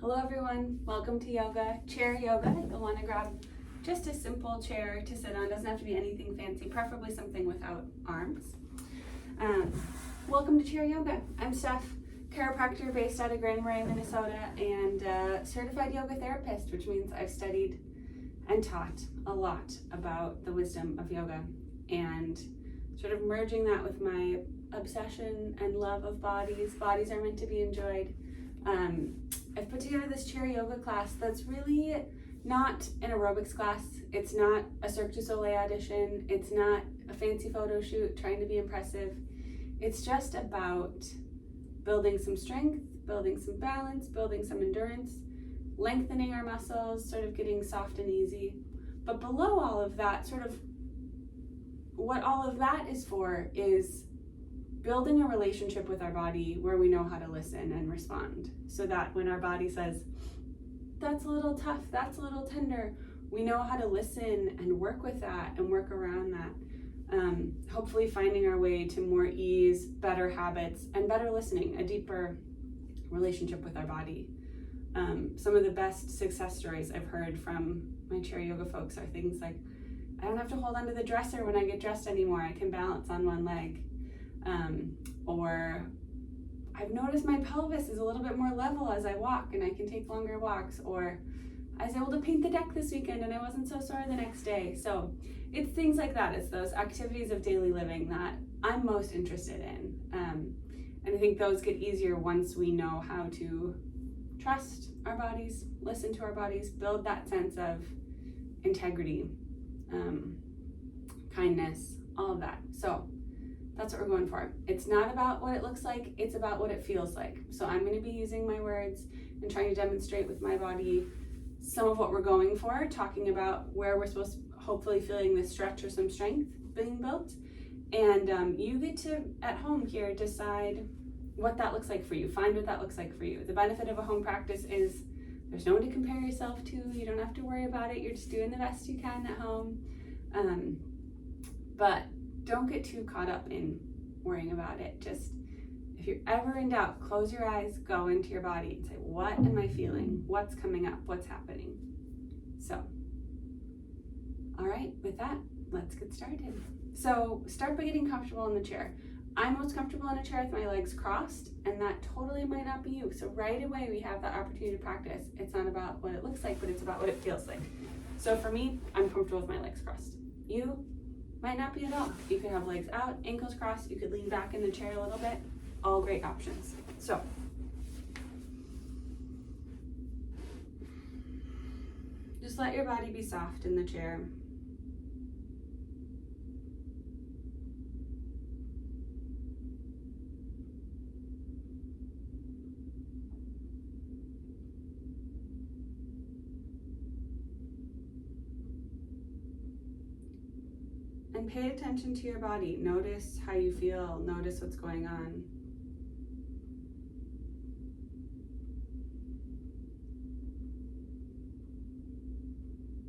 Hello everyone, welcome to yoga, chair yoga. You'll want to grab just a simple chair to sit on. Doesn't have to be anything fancy, preferably something without arms. Welcome to chair yoga. I'm Steph, chiropractor based out of Grand Marais, Minnesota, and certified yoga therapist, which means I've studied and taught a lot about the wisdom of yoga and sort of merging that with my obsession and love of bodies. Bodies are meant to be enjoyed. I've put together this chair yoga class that's really not an aerobics class. It's not a Cirque du Soleil audition. It's not a fancy photo shoot trying to be impressive. It's just about building some strength, building some balance, building some endurance, lengthening our muscles, sort of getting soft and easy. But below all of that, sort of what all of that is for is building a relationship with our body where we know how to listen and respond, so that when our body says, that's a little tough, that's a little tender, we know how to listen and work with that and work around that. Hopefully finding our way to more ease, better habits, and better listening, a deeper relationship with our body. Some of the best success stories I've heard from my chair yoga folks are things like, I don't have to hold onto the dresser when I get dressed anymore, I can balance on one leg. Or I've noticed my pelvis is a little bit more level as I walk and I can take longer walks, or I was able to paint the deck this weekend and I wasn't so sore the next day. So it's things like that. It's those activities of daily living that I'm most interested in. And I think those get easier once we know how to trust our bodies, listen to our bodies, build that sense of integrity, kindness, all of that. So that's what we're going for. It's not about what it looks like, it's about what it feels like. So I'm going to be using my words and trying to demonstrate with my body some of what we're going for, talking about where we're supposed to hopefully feeling this stretch or some strength being built. And you get to, at home here, decide what that looks like for you. Find what that looks like for you. The benefit of a home practice is there's no one to compare yourself to. You don't have to worry about it. You're just doing the best you can at home. But don't get too caught up in worrying about it. Just, if you're ever in doubt, close your eyes, go into your body and say, what am I feeling? What's coming up? What's happening? So, all right, with that, let's get started. So start by getting comfortable in the chair. I'm most comfortable in a chair with my legs crossed, and that totally might not be you. So right away, we have that opportunity to practice. It's not about what it looks like, but it's about what it feels like. So for me, I'm comfortable with my legs crossed. You might not be at all. You could have legs out, ankles crossed, you could lean back in the chair a little bit. All great options. So, just let your body be soft in the chair. And pay attention to your body. Notice how you feel. Notice what's going on.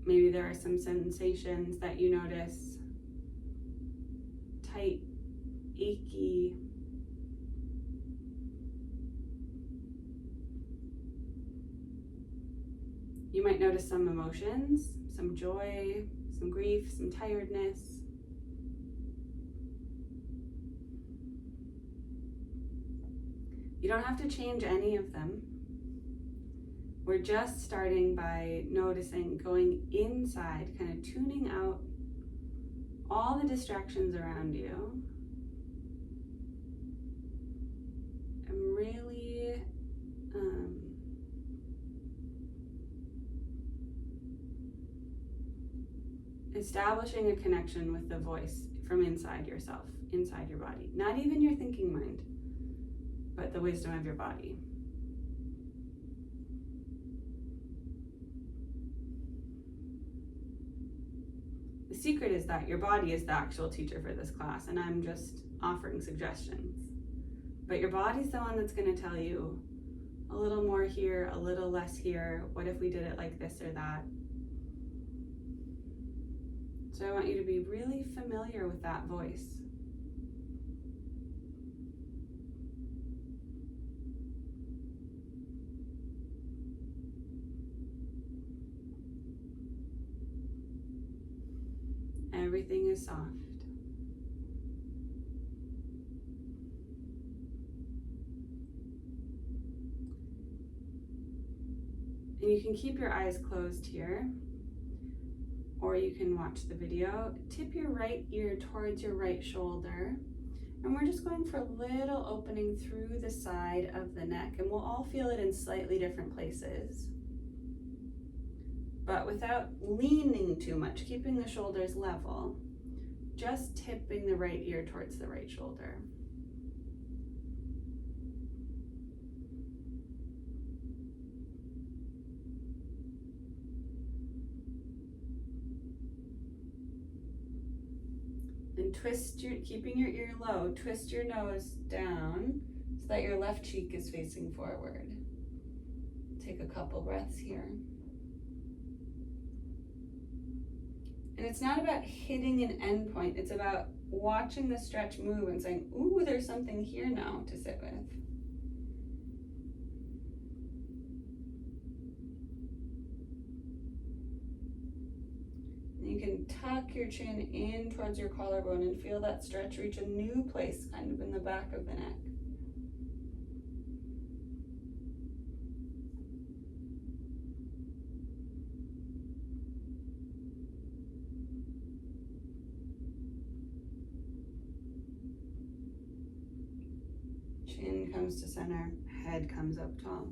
Maybe there are some sensations that you notice. Tight, achy. You might notice some emotions, some joy, some grief, some tiredness. You don't have to change any of them. We're just starting by noticing, going inside, kind of tuning out all the distractions around you. And really establishing a connection with the voice from inside yourself, inside your body. Not even your thinking mind, but the wisdom of your body. The secret is that your body is the actual teacher for this class, and I'm just offering suggestions. But your body's the one that's going to tell you a little more here, a little less here. What if we did it like this or that? So I want you to be really familiar with that voice. Everything is soft. And you can keep your eyes closed here, or you can watch the video. Tip your right ear towards your right shoulder, and we're just going for a little opening through the side of the neck, and we'll all feel it in slightly different places. But without leaning too much, keeping the shoulders level, just tipping the right ear towards the right shoulder. And keeping your ear low, twist your nose down so that your left cheek is facing forward. Take a couple breaths here. And it's not about hitting an end point, it's about watching the stretch move and saying, ooh, there's something here now to sit with. You can tuck your chin in towards your collarbone and feel that stretch reach a new place, kind of in the back of the neck. Chin comes to center, head comes up tall.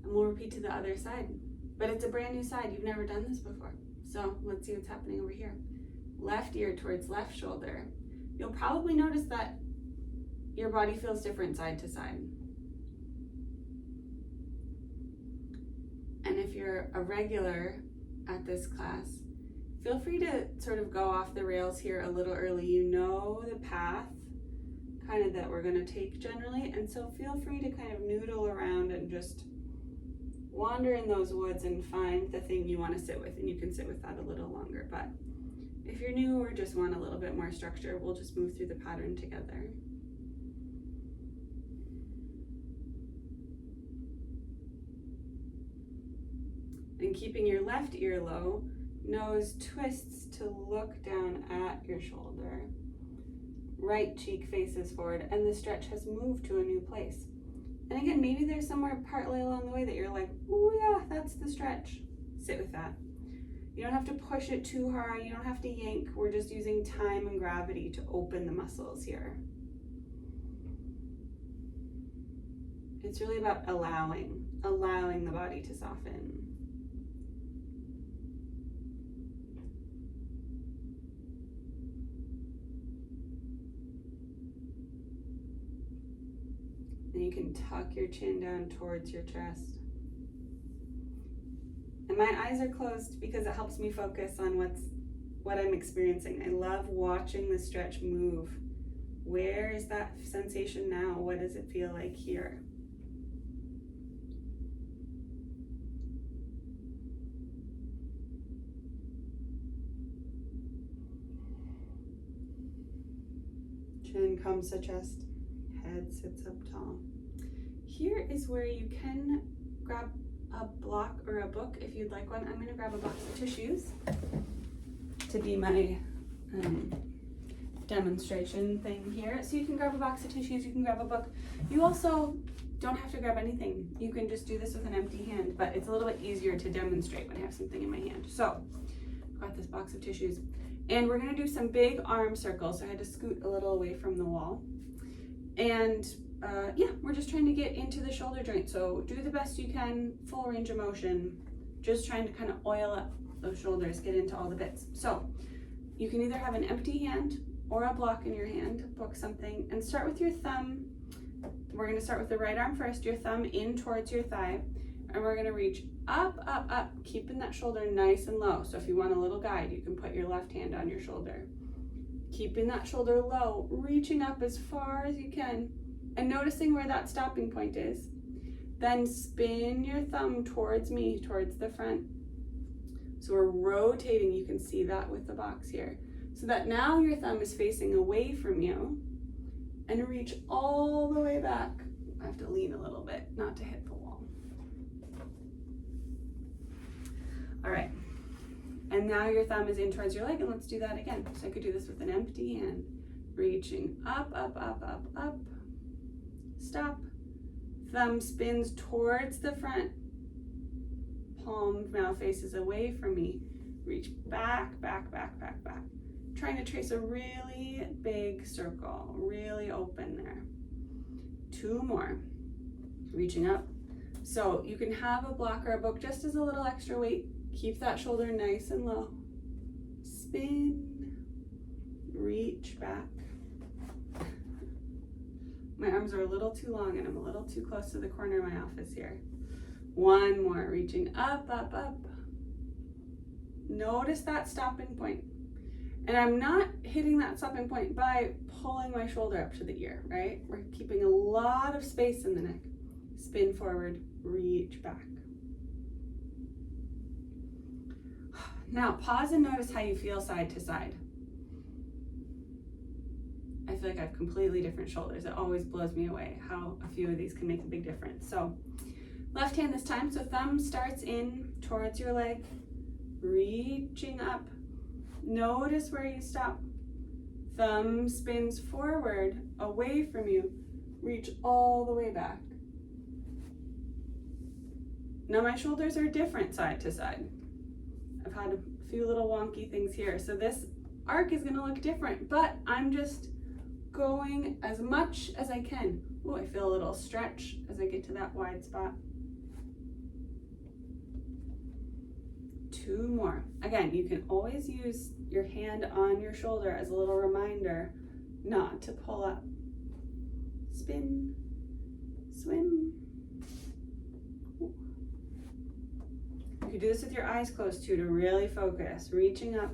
And we'll repeat to the other side. But it's a brand new side, you've never done this before. So let's see what's happening over here. Left ear towards left shoulder. You'll probably notice that your body feels different side to side. And if you're a regular at this class, feel free to sort of go off the rails here a little early. You know the path kind of that we're going to take generally, and so feel free to kind of noodle around and just wander in those woods and find the thing you want to sit with, and you can sit with that a little longer. But if you're new or just want a little bit more structure, we'll just move through the pattern together. And keeping your left ear low, nose twists to look down at your shoulder. Right cheek faces forward, and the stretch has moved to a new place. And again, maybe there's somewhere partly along the way that you're like, oh yeah, that's the stretch. Sit with that. You don't have to push it too hard. You don't have to yank. We're just using time and gravity to open the muscles here. It's really about allowing the body to soften. And you can tuck your chin down towards your chest. And my eyes are closed because it helps me focus on what I'm experiencing. I love watching the stretch move. Where is that sensation now? What does it feel like here? Chin comes to chest. Head sits up tall. Here is where you can grab a block or a book if you'd like one. I'm going to grab a box of tissues to be my demonstration thing here. So you can grab a box of tissues, you can grab a book. You also don't have to grab anything. You can just do this with an empty hand, but it's a little bit easier to demonstrate when I have something in my hand. So I've got this box of tissues, and we're going to do some big arm circles. So I had to scoot a little away from the wall. And yeah, we're just trying to get into the shoulder joint. So do the best you can, full range of motion, just trying to kind of oil up those shoulders, get into all the bits. So you can either have an empty hand or a block in your hand, book something, and start with your thumb. We're going to start with the right arm first, your thumb in towards your thigh, and we're going to reach up, up, up, keeping that shoulder nice and low. So if you want a little guide, you can put your left hand on your shoulder. Keeping that shoulder low, reaching up as far as you can, and noticing where that stopping point is. Then spin your thumb towards me, towards the front. So we're rotating, you can see that with the box here. So that now your thumb is facing away from you, and reach all the way back. I have to lean a little bit, not to hit the wall. All right, And now your thumb is in towards your leg, and let's do that again. So I could do this with an empty hand. Reaching up, up, up, up, up. Stop. Thumb spins towards the front. Palm now faces away from me. Reach back, back, back, back, back. Trying to trace a really big circle, really open there. 2 more. Reaching up. So you can have a block or a book just as a little extra weight. Keep that shoulder nice and low. Spin. Reach back. My arms are a little too long and I'm a little too close to the corner of my office here. 1 more. Reaching up, up, up. Notice that stopping point. And I'm not hitting that stopping point by pulling my shoulder up to the ear, right? We're keeping a lot of space in the neck. Spin forward, reach back. Now pause and notice how you feel side to side. I feel like I have completely different shoulders. It always blows me away how a few of these can make a big difference. So left hand this time, so thumb starts in towards your leg, reaching up. Notice where you stop. Thumb spins forward, away from you. Reach all the way back. Now my shoulders are different side to side. I've had a few little wonky things here. So this arc is gonna look different, but I'm just going as much as I can. Oh, I feel a little stretch as I get to that wide spot. 2 more. Again, you can always use your hand on your shoulder as a little reminder not to pull up. Spin, swim. You can do this with your eyes closed too to really focus. Reaching up.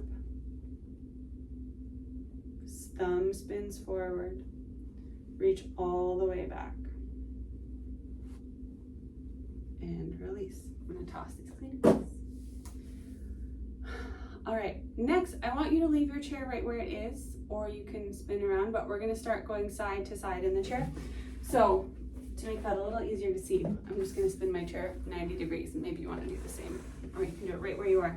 Thumb spins forward. Reach all the way back. And release. I'm going to toss these clean. All right, next I want you to leave your chair right where it is, or you can spin around, but we're going to start going side to side in the chair. So to make that a little easier to see, I'm just going to spin my chair 90 degrees, and maybe you want to do the same, or you can do it right where you are.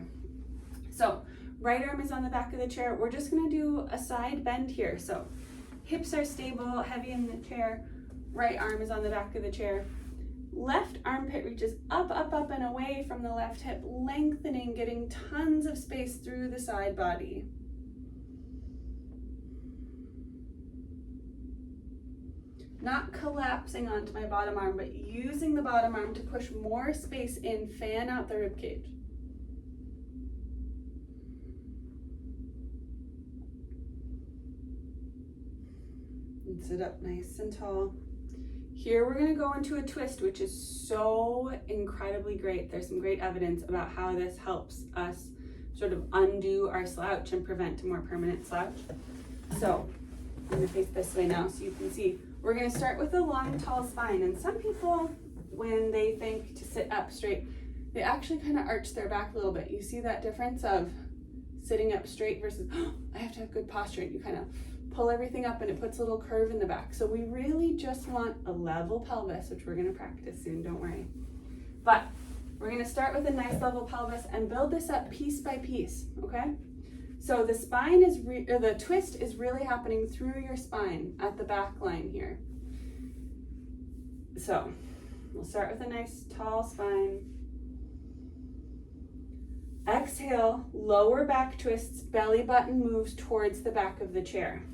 So right arm is on the back of the chair. We're just going to do a side bend here. So hips are stable, heavy in the chair. Right arm is on the back of the chair. Left armpit reaches up, up, up, and away from the left hip, lengthening, getting tons of space through the side body. Not collapsing onto my bottom arm, but using the bottom arm to push more space in, fan out the rib cage. And sit up nice and tall. Here we're going to go into a twist, which is so incredibly great. There's some great evidence about how this helps us sort of undo our slouch and prevent a more permanent slouch. So I'm going to face this way now so you can see. We're going to start with a long, tall spine. And some people, when they think to sit up straight, they actually kind of arch their back a little bit. You see that difference of sitting up straight versus, oh, I have to have good posture. You kind of pull everything up and it puts a little curve in the back. So we really just want a level pelvis, which we're going to practice soon, don't worry. But we're going to start with a nice level pelvis and build this up piece by piece, okay? So the spine is, the twist is really happening through your spine at the back line here. So we'll start with a nice tall spine. Exhale, lower back twists, belly button moves towards the back of the chair.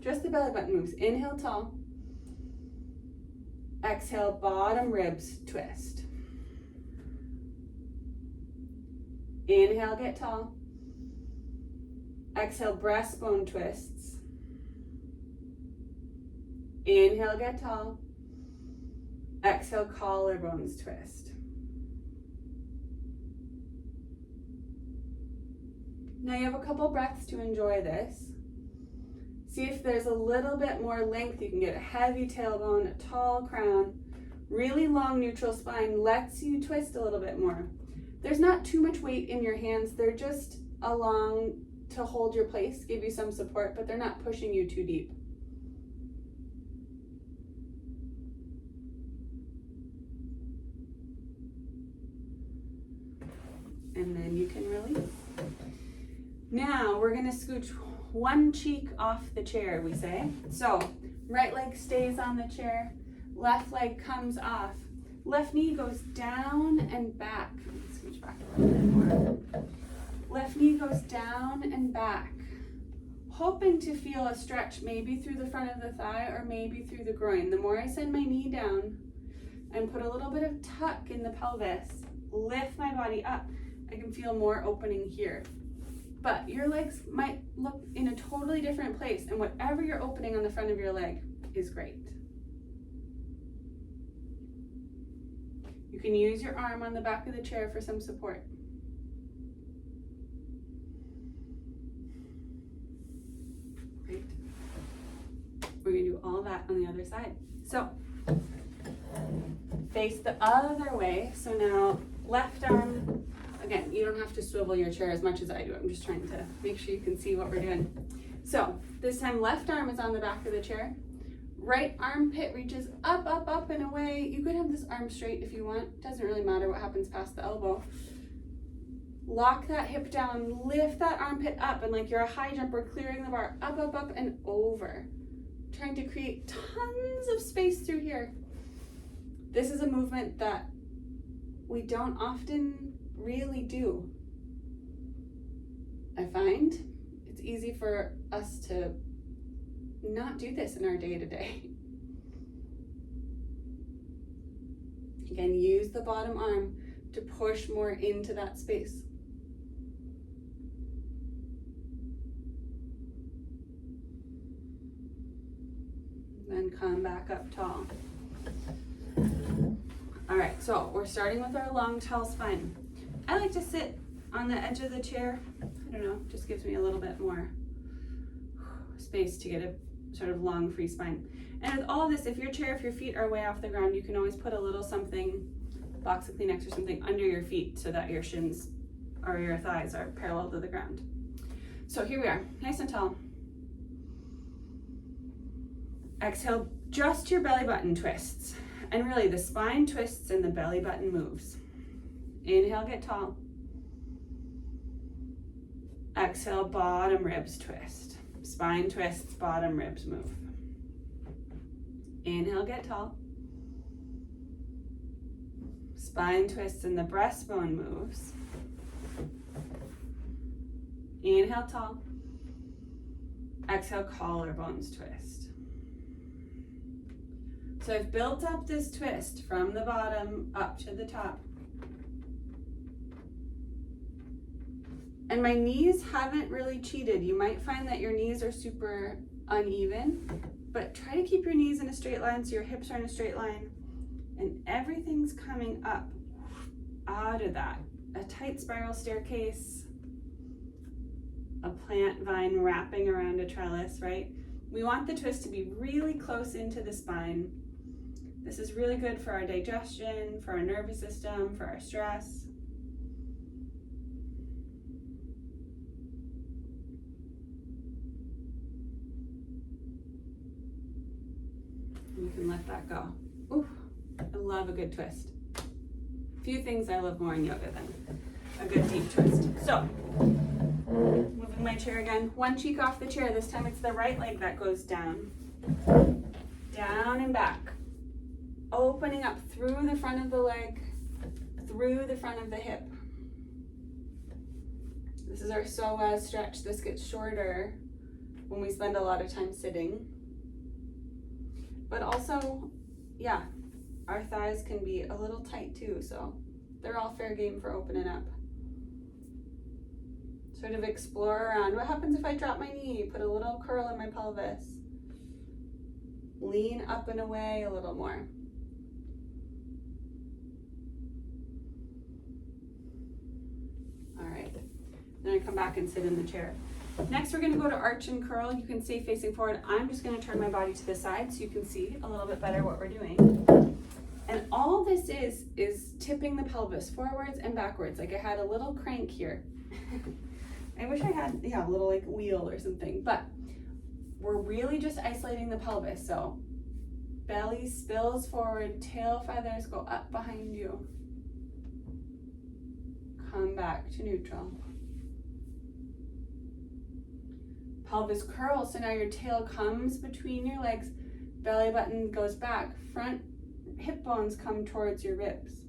Just the belly button moves. Inhale, tall. Exhale, bottom ribs twist. Inhale, get tall. Exhale, breastbone twists. Inhale, get tall. Exhale, collarbones twist. Now you have a couple breaths to enjoy this. See if there's a little bit more length. You can get a heavy tailbone, a tall crown, really long neutral spine lets you twist a little bit more. There's not too much weight in your hands. They're just along to hold your place, give you some support, but they're not pushing you too deep. and then you can release. Now we're gonna scooch one cheek off the chair, we say. So right leg stays on the chair, left leg comes off. Left knee goes down and back. Scooch back a little bit more. Left knee goes down and back. Hoping to feel a stretch maybe through the front of the thigh or maybe through the groin. The more I send my knee down and put a little bit of tuck in the pelvis, lift my body up, I can feel more opening here. But your legs might look in a totally different place, and whatever you're opening on the front of your leg is great. You can use your arm on the back of the chair for some support. Great. We're gonna do all that on the other side. So, face the other way. So now, left arm, again, you don't have to swivel your chair as much as I do. I'm just trying to make sure you can see what we're doing. So, this time left arm is on the back of the chair. Right armpit reaches up, up, up and away. You could have this arm straight if you want. Doesn't really matter what happens past the elbow. Lock that hip down, lift that armpit up, and like you're a high jumper, clearing the bar, up, up, up, and over. Trying to create tons of space through here. This is a movement that we don't often really do. I find it's easy for us to not do this in our day-to-day. Again, use the bottom arm to push more into that space. Then come back up tall. All right, so we're starting with our long, tall spine. I like to sit on the edge of the chair. I don't know, just gives me a little bit more space to get a sort of long, free spine. And with all this, if your feet are way off the ground, you can always put a little something, box of Kleenex or something under your feet so that your shins or your thighs are parallel to the ground. So here we are, nice and tall. Exhale, just your belly button twists. And really the spine twists and the belly button moves. Inhale, get tall. Exhale, bottom ribs twist. Spine twists, bottom ribs move. Inhale, get tall. Spine twists and the breastbone moves. Inhale, tall. Exhale, collarbones twist. So I've built up this twist from the bottom up to the top. And my knees haven't really cheated. You might find that your knees are super uneven, but try to keep your knees in a straight line so your hips are in a straight line and everything's coming up out of that. A tight spiral staircase, a plant vine wrapping around a trellis, right? We want the twist to be really close into the spine. This is really good for our digestion, for our nervous system, for our stress. You can let that go. Ooh, I love a good twist. Few things I love more in yoga than a good deep twist. So, moving my chair again. One cheek off the chair. This time it's the right leg that goes down. Down and back. Opening up through the front of the leg, through the front of the hip. This is our psoas stretch. This gets shorter when we spend a lot of time sitting. But also, yeah, our thighs can be a little tight too, so they're all fair game for opening up. Sort of explore around. What happens if I drop my knee? Put a little curl in my pelvis. Lean up and away a little more. All right, then I come back and sit in the chair. Next, we're gonna go to arch and curl. You can stay facing forward. I'm just gonna turn my body to the side so you can see a little bit better what we're doing. And all this is tipping the pelvis forwards and backwards. Like I had a little crank here. I wish I had, a little like wheel or something, but we're really just isolating the pelvis. So belly spills forward, tail feathers go up behind you. come back to neutral. Pelvis curl, so now your tail comes between your legs, belly button goes back, front hip bones come towards your ribs.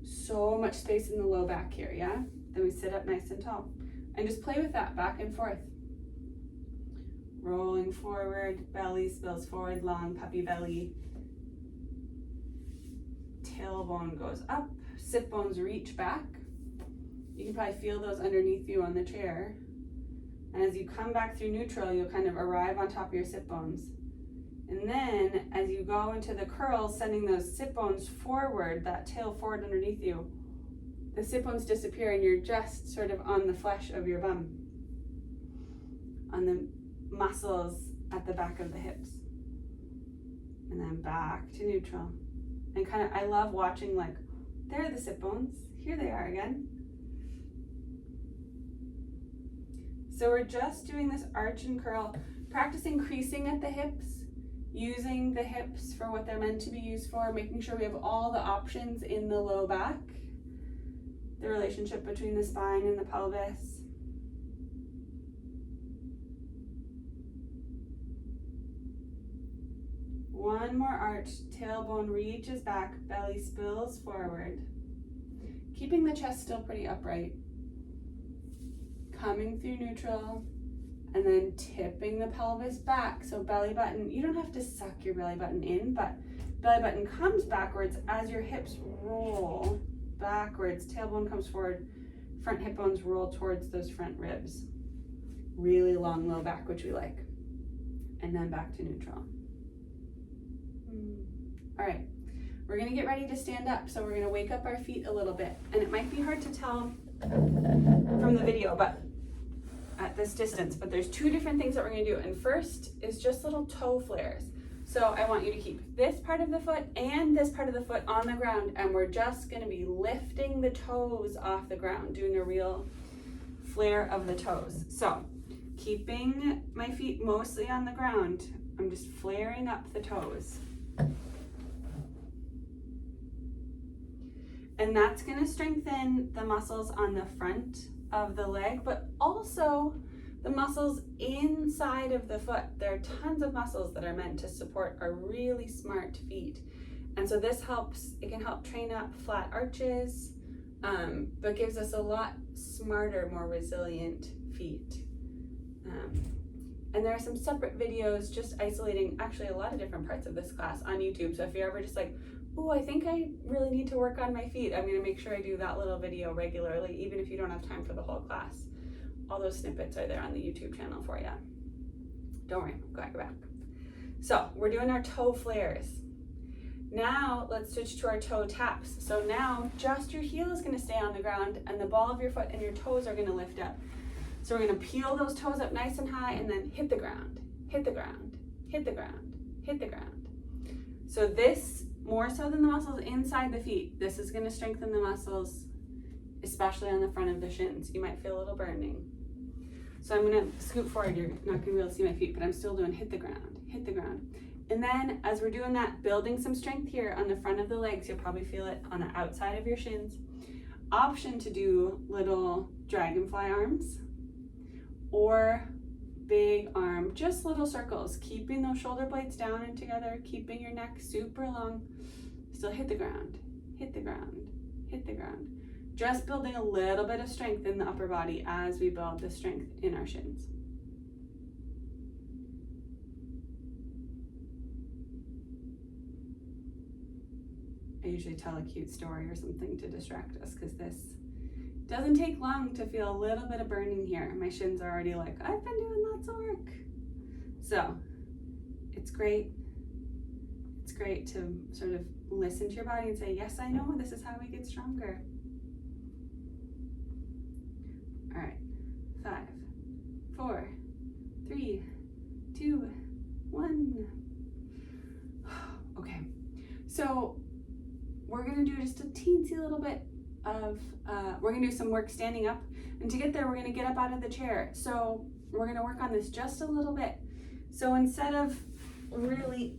So much space in the low back here, yeah? Then we sit up nice and tall. And just play with that back and forth. Rolling forward, belly spills forward, long puppy belly. Tailbone goes up, sit bones reach back. You can probably feel those underneath you on the chair. And as you come back through neutral, you'll kind of arrive on top of your sit bones. And then as you go into the curl, sending those sit bones forward, that tail forward underneath you, the sit bones disappear and you're just sort of on the flesh of your bum, on the muscles at the back of the hips. And then back to neutral. And kind of, I love watching, like, there are the sit bones, here they are again. So we're just doing this arch and curl, practicing creasing at the hips, using the hips for what they're meant to be used for, making sure we have all the options in the low back, the relationship between the spine and the pelvis. One more arch, tailbone reaches back, belly spills forward. Keeping the chest still pretty upright. Coming through neutral, and then tipping the pelvis back. So belly button, you don't have to suck your belly button in, but belly button comes backwards as your hips roll backwards. Tailbone comes forward, front hip bones roll towards those front ribs. Really long low back, which we like. And then back to neutral. All right, we're gonna get ready to stand up. So we're gonna wake up our feet a little bit. And it might be hard to tell from the video, but at this distance, but there's two different things that we're gonna do. And first is just little toe flares. So I want you to keep this part of the foot and this part of the foot on the ground, and we're just gonna be lifting the toes off the ground, doing a real flare of the toes. So keeping my feet mostly on the ground, I'm just flaring up the toes. And that's gonna strengthen the muscles on the front of the leg, but also the muscles inside of the foot. There are tons of muscles that are meant to support our really smart feet. And so this helps, it can help train up flat arches, but gives us a lot smarter, more resilient feet. And there are some separate videos just isolating actually a lot of different parts of this class on YouTube. So if you're ever just like, oh, I think I really need to work on my feet, I'm gonna make sure I do that little video regularly, even if you don't have time for the whole class. All those snippets are there on the YouTube channel for you. Don't worry, go back. So we're doing our toe flares. Now let's switch to our toe taps. So now just your heel is gonna stay on the ground and the ball of your foot and your toes are gonna lift up. So we're gonna peel those toes up nice and high and then hit the ground, hit the ground, hit the ground, hit the ground. So this, more so than the muscles inside the feet, this is gonna strengthen the muscles, especially on the front of the shins. You might feel a little burning. So I'm gonna scoot forward. You're not gonna be able to see my feet, but I'm still doing hit the ground, hit the ground. And then as we're doing that, building some strength here on the front of the legs, you'll probably feel it on the outside of your shins. Option to do little dragonfly arms or big arm, just little circles, keeping those shoulder blades down and together, keeping your neck super long. Still hit the ground, hit the ground, hit the ground. Just building a little bit of strength in the upper body as we build the strength in our shins. I usually tell a cute story or something to distract us because this doesn't take long to feel a little bit of burning here. My shins are already like, I've been doing lots of work. So it's great. It's great to sort of listen to your body and say, yes, I know, this is how we get stronger. All right, 5, 4, 3, 2, 1. Okay, so we're gonna do just a teensy little bit of, we're gonna do some work standing up, and to get there, we're gonna get up out of the chair. So we're gonna work on this just a little bit. So instead of really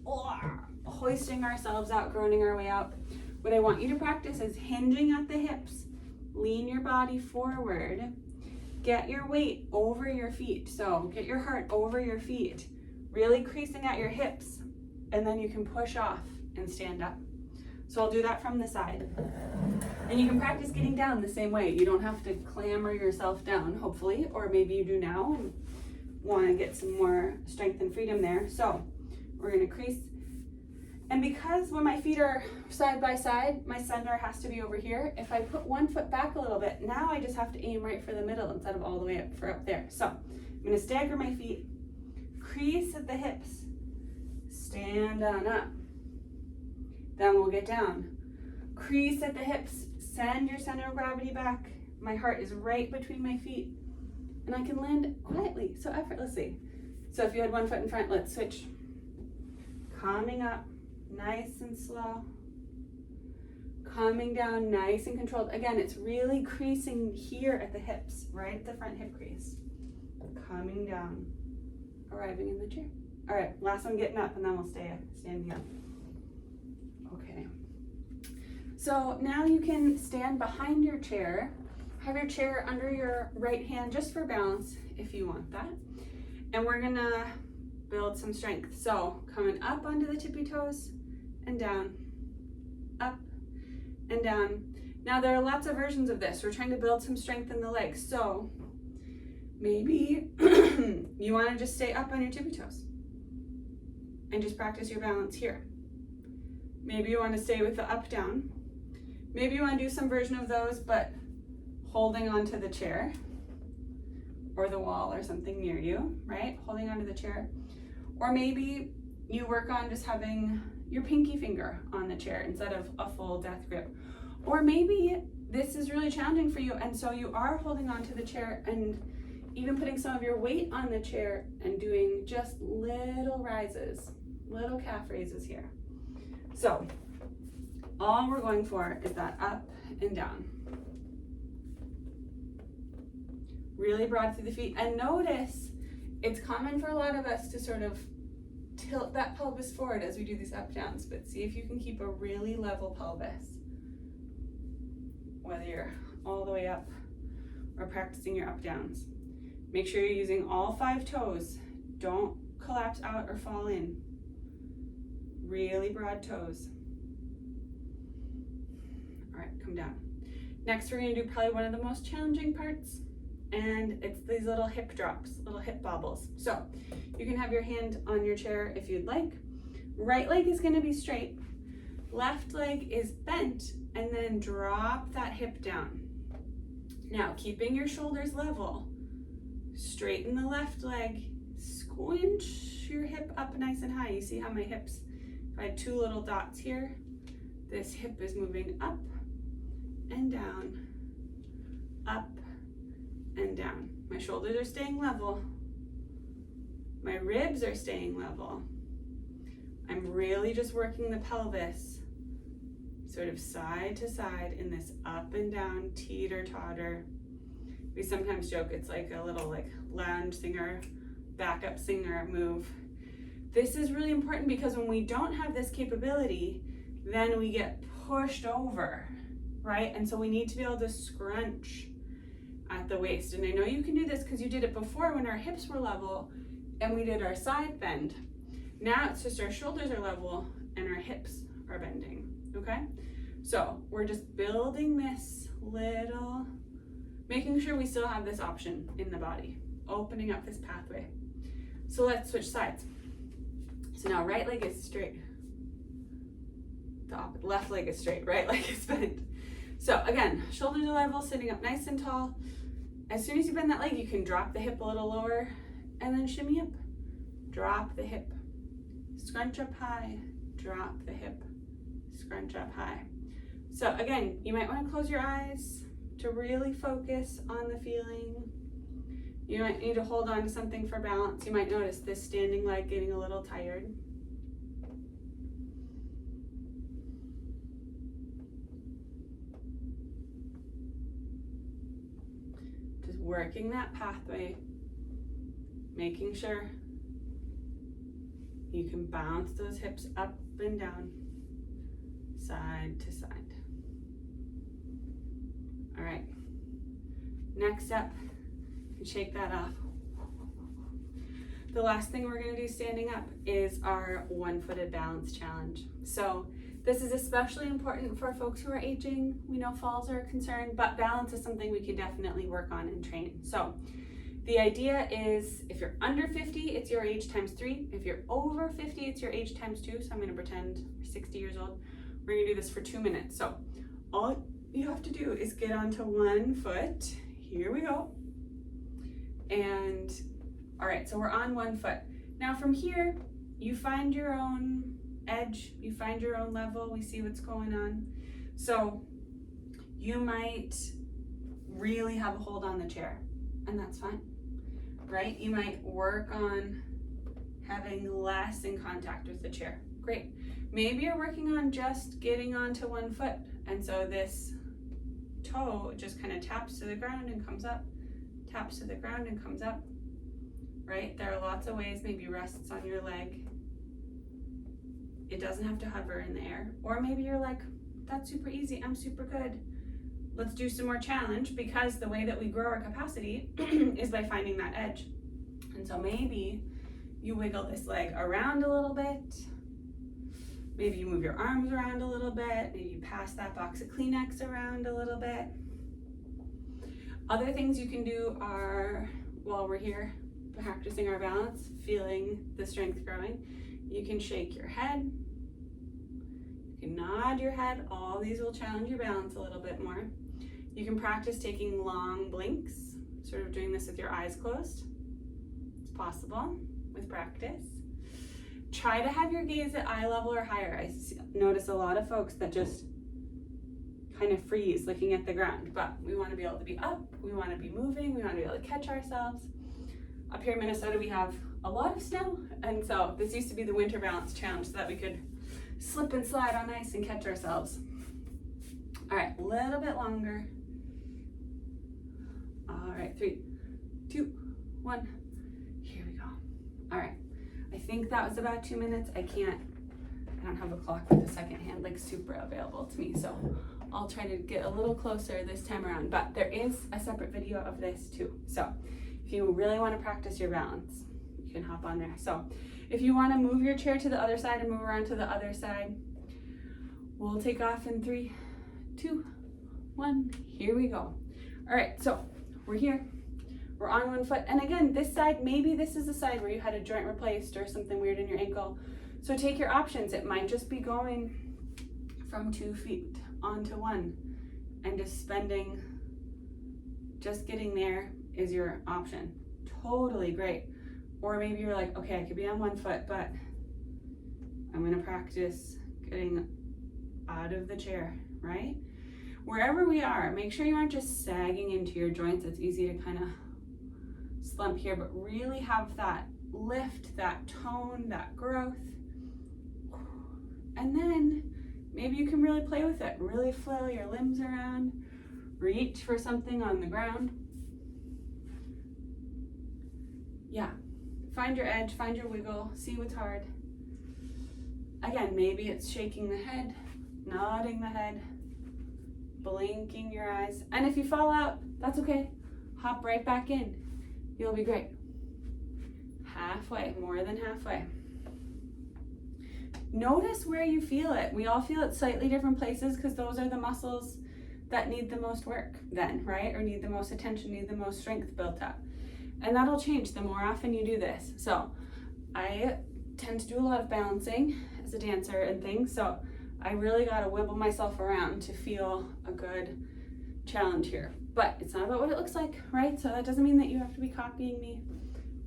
hoisting ourselves out, groaning our way out, what I want you to practice is hinging at the hips, lean your body forward. Get your weight over your feet. So get your heart over your feet, really creasing at your hips, and then you can push off and stand up. So I'll do that from the side. And you can practice getting down the same way. You don't have to clamber yourself down, hopefully, or maybe you do now and want to get some more strength and freedom there. So we're going to crease. And because when my feet are side by side, my center has to be over here. If I put one foot back a little bit, now I just have to aim right for the middle instead of all the way up for up there. So I'm going to stagger my feet, crease at the hips, stand on up. Then we'll get down. Crease at the hips, send your center of gravity back. My heart is right between my feet, and I can land quietly, so effortlessly. So if you had one foot in front, let's switch. Coming up, nice and slow. Coming down, nice and controlled. Again, it's really creasing here at the hips, right at the front hip crease. Coming down, arriving in the chair. All right, last one, getting up, and then we'll stay standing up. Okay. So now you can stand behind your chair. Have your chair under your right hand just for balance if you want that. And we're gonna build some strength. So coming up onto the tippy toes and down, up and down. Now there are lots of versions of this. We're trying to build some strength in the legs. So maybe you wanna just stay up on your tippy toes and just practice your balance here. Maybe you wanna stay with the up, down. Maybe you wanna do some version of those, but holding onto the chair or the wall or something near you, right? Holding onto the chair. Or maybe you work on just having your pinky finger on the chair instead of a full death grip. Or maybe this is really challenging for you, and so you are holding onto the chair and even putting some of your weight on the chair and doing just little rises, little calf raises here. So all we're going for is that up and down. Really broad through the feet. And notice it's common for a lot of us to sort of tilt that pelvis forward as we do these up downs, but see if you can keep a really level pelvis, whether you're all the way up or practicing your up downs. Make sure you're using all 5 toes. Don't collapse out or fall in. Really broad toes. All right, come down. Next, we're gonna do probably one of the most challenging parts, and it's these little hip drops, little hip bobbles. So you can have your hand on your chair if you'd like. Right leg is gonna be straight. Left leg is bent, and then drop that hip down. Now, keeping your shoulders level, straighten the left leg, squinch your hip up nice and high. You see how my hips, if I had 2 little dots here, this hip is moving up and down, up and down. My shoulders are staying level. My ribs are staying level. I'm really just working the pelvis sort of side to side in this up and down teeter-totter. We sometimes joke it's like a little like lounge singer, backup singer move. This is really important because when we don't have this capability, then we get pushed over, right? And so we need to be able to scrunch at the waist. And I know you can do this because you did it before when our hips were level and we did our side bend. Now it's just our shoulders are level and our hips are bending, okay? So we're just building this little, making sure we still have this option in the body, opening up this pathway. So let's switch sides. So now right leg is straight. The left leg is straight, right leg is bent. So again, shoulders are level, sitting up nice and tall. As soon as you bend that leg, you can drop the hip a little lower and then shimmy up. Drop the hip, scrunch up high, drop the hip, scrunch up high. So again, you might want to close your eyes to really focus on the feeling. You might need to hold on to something for balance. You might notice this standing leg getting a little tired. Just working that pathway, making sure you can bounce those hips up and down, side to side. All right. Next up, shake that off. The last thing we're gonna do standing up is our one-footed balance challenge. So this is especially important for folks who are aging. We know falls are a concern, but balance is something we can definitely work on and train. So the idea is if you're under 50, it's your age times 3. If you're over 50, it's your age times 2. So I'm gonna pretend you're 60 years old. We're gonna do this for 2 minutes. So all you have to do is get onto one foot. Here we go. And all right, so we're on one foot. Now from here, you find your own edge, you find your own level, we see what's going on. So you might really have a hold on the chair, and that's fine, right? You might work on having less in contact with the chair. Great. Maybe you're working on just getting onto one foot, and so this toe just kind of taps to the ground and comes up, taps to the ground and comes up, right? There are lots of ways, maybe rests on your leg. It doesn't have to hover in the air. Or maybe you're like, that's super easy, I'm super good. Let's do some more challenge, because the way that we grow our capacity is by finding that edge. And so maybe you wiggle this leg around a little bit. Maybe you move your arms around a little bit. Maybe you pass that box of Kleenex around a little bit. Other things you can do are, while we're here practicing our balance, feeling the strength growing, you can shake your head, you can nod your head. All these will challenge your balance a little bit more. You can practice taking long blinks, sort of doing this with your eyes closed. It's possible with practice. Try to have your gaze at eye level or higher. I notice a lot of folks that just kind of freeze looking at the ground, but we want to be able to be up, we want to be moving, we want to be able to catch ourselves. Up here in Minnesota, we have a lot of snow, and so this used to be the winter balance challenge so that we could slip and slide on ice and catch ourselves. All right, a little bit longer. All right, 3, 2, 1, here we go. All right, I think that was about 2 minutes. I don't have a clock with the second hand like super available to me, so I'll try to get a little closer this time around, but there is a separate video of this too. So if you really want to practice your balance, you can hop on there. So if you want to move your chair to the other side and move around to the other side, we'll take off in 3, 2, 1, here we go. All right, so we're here, we're on one foot. And again, this side, maybe this is the side where you had a joint replaced or something weird in your ankle. So take your options. It might just be going from 2 feet onto 1 and just getting there is your option. Totally great. Or maybe you're like, okay, I could be on 1 foot, but I'm gonna practice getting out of the chair, right? Wherever we are, make sure you aren't just sagging into your joints. It's easy to kind of slump here, but really have that lift, that tone, that growth. And then maybe you can really play with it, really flail your limbs around, reach for something on the ground. Yeah, find your edge, find your wiggle, see what's hard. Again, maybe it's shaking the head, nodding the head, blinking your eyes. And if you fall out, that's okay. Hop right back in. You'll be great. Halfway, more than halfway. Notice where you feel it. We all feel it slightly different places because those are the muscles that need the most work then, right? Or need the most attention, need the most strength built up. And that'll change the more often you do this. So I tend to do a lot of balancing as a dancer and things. So I really got to wibble myself around to feel a good challenge here. But it's not about what it looks like, right? So that doesn't mean that you have to be copying me.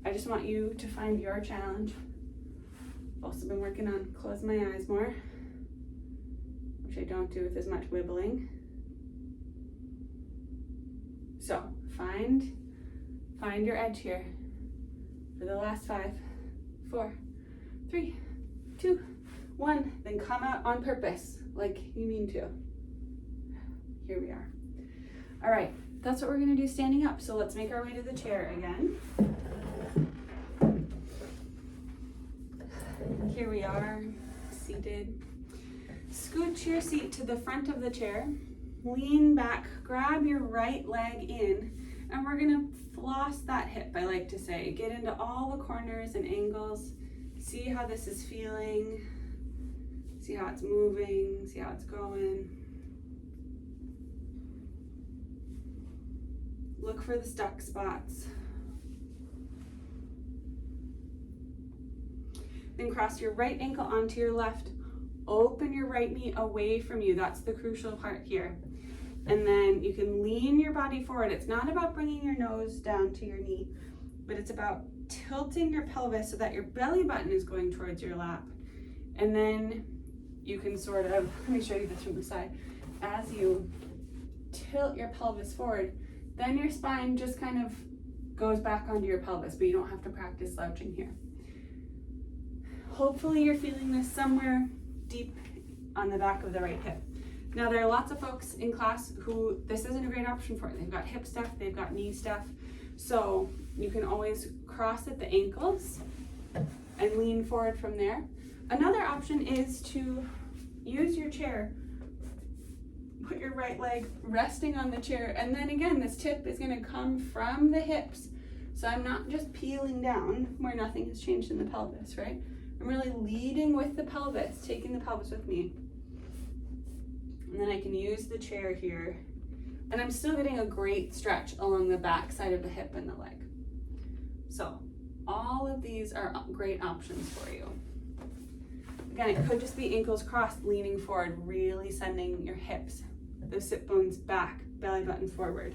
I just want you to find your challenge. I've also been working on close my eyes more, which I don't do with as much wibbling. So find your edge here for the last 5, 4, 3, 2, 1. Then come out on purpose, like you mean to. Here we are. All right, that's what we're gonna do standing up. So let's make our way to the chair again. Here we are, seated. Scooch your seat to the front of the chair. lean back, grab your right leg in, and we're gonna floss that hip, I like to say. Get into all the corners and angles. See how this is feeling. See how it's moving, see how it's going. Look for the stuck spots. Then cross your right ankle onto your left. Open your right knee away from you. That's the crucial part here. And then you can lean your body forward. It's not about bringing your nose down to your knee, but it's about tilting your pelvis so that your belly button is going towards your lap. And then you can sort of, let me show you this from the side. As you tilt your pelvis forward, then your spine just kind of goes back onto your pelvis, but you don't have to practice slouching here. Hopefully you're feeling this somewhere deep on the back of the right hip. Now there are lots of folks in class who this isn't a great option for. They've got hip stuff, they've got knee stuff. So you can always cross at the ankles and lean forward from there. Another option is to use your chair. Put your right leg resting on the chair, and then again, this tip is gonna come from the hips. So I'm not just peeling down where nothing has changed in the pelvis, right? I'm really leading with the pelvis, taking the pelvis with me. And then I can use the chair here. And I'm still getting a great stretch along the back side of the hip and the leg. So all of these are great options for you. Again, it could just be ankles crossed, leaning forward, really sending your hips, the sit bones back, belly button forward.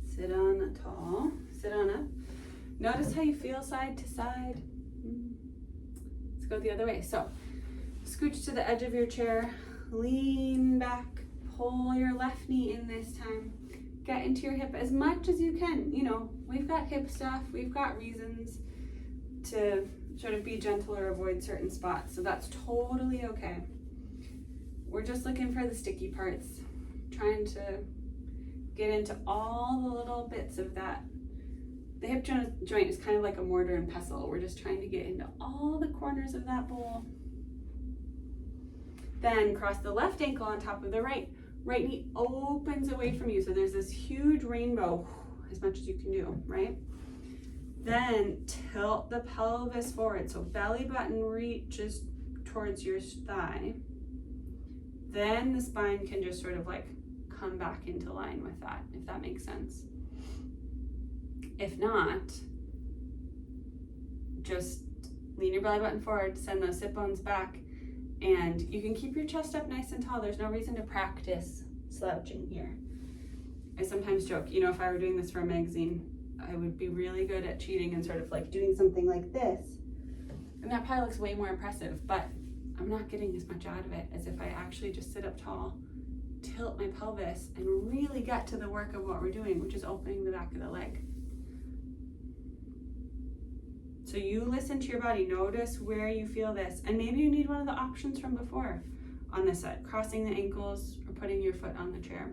Sit on tall, sit on up. Notice how you feel side to side. Let's go the other way. So scooch to the edge of your chair, lean back, pull your left knee in this time. Get into your hip as much as you can. You know, we've got hip stuff, we've got reasons to sort of be gentle or avoid certain spots, so that's totally okay. We're just looking for the sticky parts, trying to get into all the little bits of that. The hip joint is kind of like a mortar and pestle. We're just trying to get into all the corners of that bowl. Then cross the left ankle on top of the right. Right knee opens away from you. So there's this huge rainbow, as much as you can do, right? Then tilt the pelvis forward. So belly button reaches towards your thigh. Then the spine can just sort of like come back into line with that, if that makes sense. If not, just lean your belly button forward, send those sit bones back, and you can keep your chest up nice and tall. There's no reason to practice slouching here. I sometimes joke, you know, if I were doing this for a magazine, I would be really good at cheating and sort of like doing something like this. And that probably looks way more impressive, but I'm not getting as much out of it as if I actually just sit up tall, tilt my pelvis, and really get to the work of what we're doing, which is opening the back of the leg. So you listen to your body, notice where you feel this, and maybe you need one of the options from before on this side, crossing the ankles or putting your foot on the chair.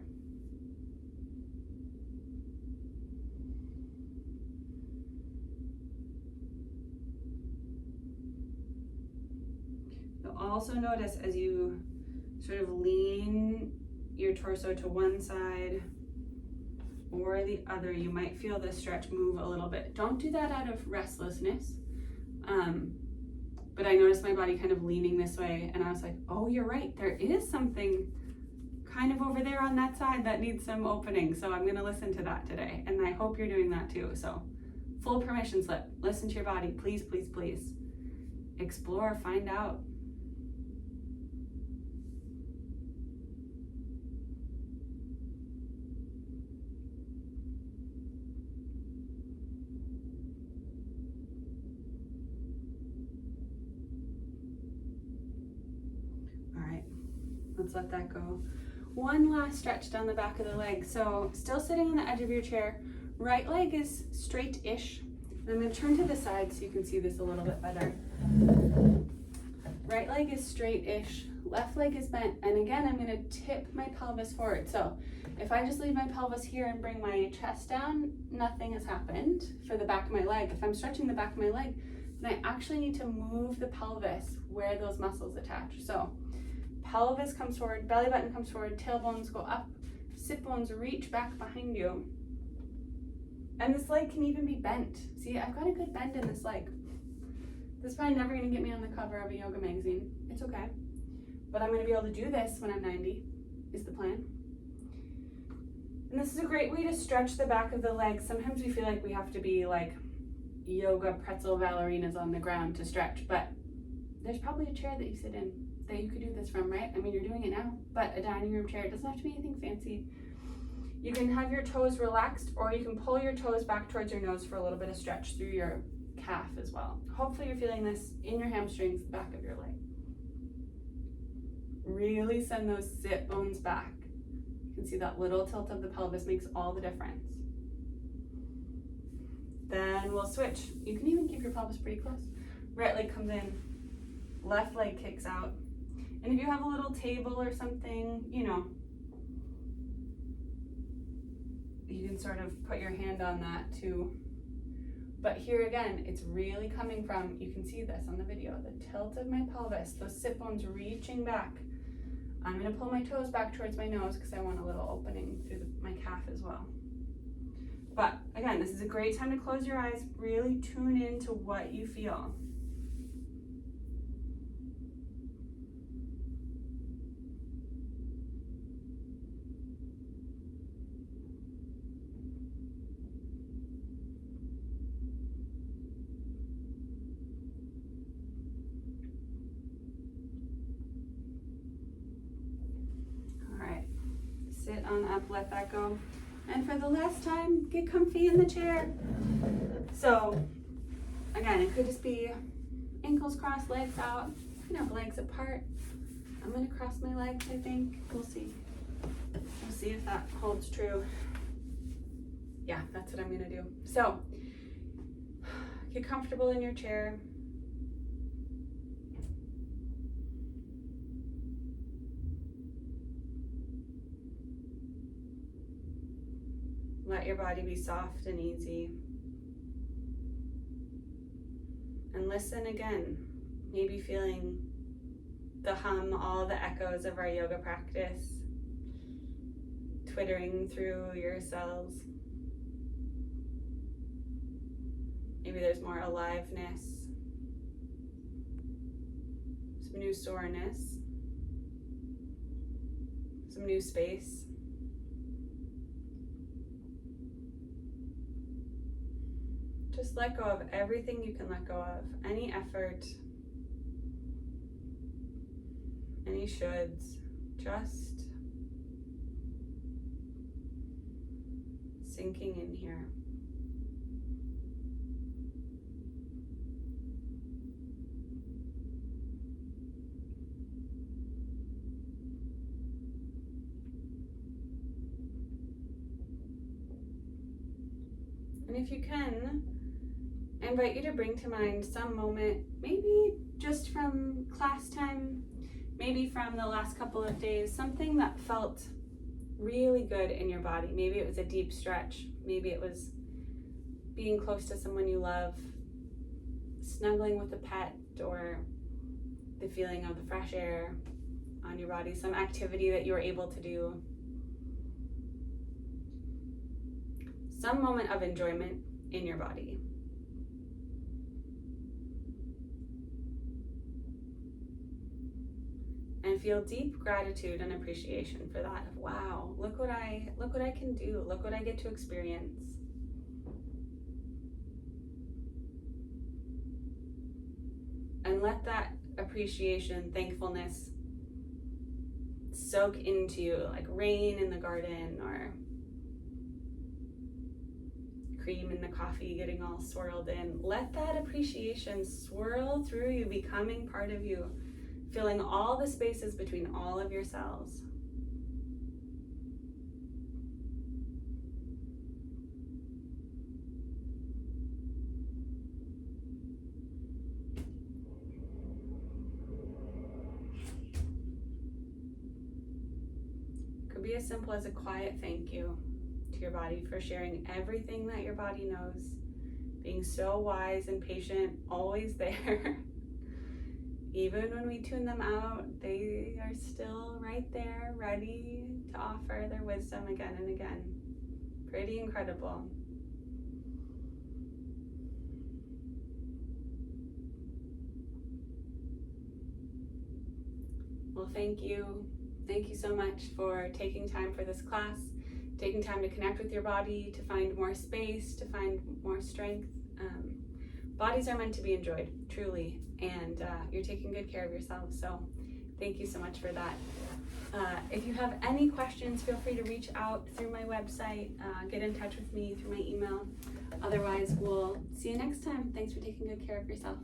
You'll also notice as you sort of lean your torso to one side or the other, you might feel the stretch move a little bit. Don't do that out of restlessness. But I noticed my body kind of leaning this way, and I was like, oh, you're right. There is something kind of over there on that side that needs some opening. So I'm gonna listen to that today. And I hope you're doing that too. So full permission slip, listen to your body, please, please, please. Explore, find out. Let's let that go. One last stretch down the back of the leg. So still sitting on the edge of your chair, right leg is straight-ish. I'm going to turn to the side so you can see this a little bit better. Right leg is straight-ish, left leg is bent, and again I'm going to tip my pelvis forward. So if I just leave my pelvis here and bring my chest down, nothing has happened for the back of my leg. If I'm stretching the back of my leg, then I actually need to move the pelvis where those muscles attach. So pelvis comes forward, belly button comes forward, tailbones go up, sit bones reach back behind you. And this leg can even be bent. See, I've got a good bend in this leg. This is probably never gonna get me on the cover of a yoga magazine. It's okay. But I'm gonna be able to do this when I'm 90, is the plan. And this is a great way to stretch the back of the leg. Sometimes we feel like we have to be like yoga pretzel ballerinas on the ground to stretch, but there's probably a chair that you sit in that you could do this from, right? I mean, you're doing it now, but a dining room chair, it doesn't have to be anything fancy. You can have your toes relaxed, or you can pull your toes back towards your nose for a little bit of stretch through your calf as well. Hopefully you're feeling this in your hamstrings, the back of your leg. Really send those sit bones back. You can see that little tilt of the pelvis makes all the difference. Then we'll switch. You can even keep your pelvis pretty close. Right leg comes in, left leg kicks out. And if you have a little table or something, you know, you can sort of put your hand on that too. But here again, it's really coming from, you can see this on the video, the tilt of my pelvis, those sit bones reaching back. I'm gonna pull my toes back towards my nose because I want a little opening through my calf as well. But again, this is a great time to close your eyes, really tune into what you feel. Sit on up, let that go. And for the last time, get comfy in the chair. So again, it could just be ankles crossed, legs out. You can have legs apart. I'm gonna cross my legs, I think. We'll see. We'll see if that holds true. Yeah, that's what I'm gonna do. So get comfortable in your chair. Let your body be soft and easy. And listen again, maybe feeling the hum, all the echoes of our yoga practice, twittering through your cells. Maybe there's more aliveness, some new soreness, some new space. Just let go of everything you can let go of. Any effort, any shoulds, just sinking in here. And if you can, I invite you to bring to mind some moment, maybe just from class time, maybe from the last couple of days, something that felt really good in your body. Maybe it was a deep stretch. Maybe it was being close to someone you love, snuggling with a pet, or the feeling of the fresh air on your body, some activity that you were able to do. Some moment of enjoyment in your body. And feel deep gratitude and appreciation for that. Wow, look what I can do. Look what I get to experience. And let that appreciation, thankfulness soak into you like rain in the garden or cream in the coffee getting all swirled in. Let that appreciation swirl through you, becoming part of you, filling all the spaces between all of your cells. be as simple as a quiet thank you to your body for sharing everything that your body knows, being so wise and patient, always there. Even when we tune them out, they are still right there, ready to offer their wisdom again and again. Pretty incredible. Well, thank you. Thank you so much for taking time for this class, taking time to connect with your body, to find more space, to find more strength. Bodies are meant to be enjoyed, truly, and you're taking good care of yourself, so thank you so much for that. If you have any questions, feel free to reach out through my website, get in touch with me through my email. Otherwise, we'll see you next time. Thanks for taking good care of yourself.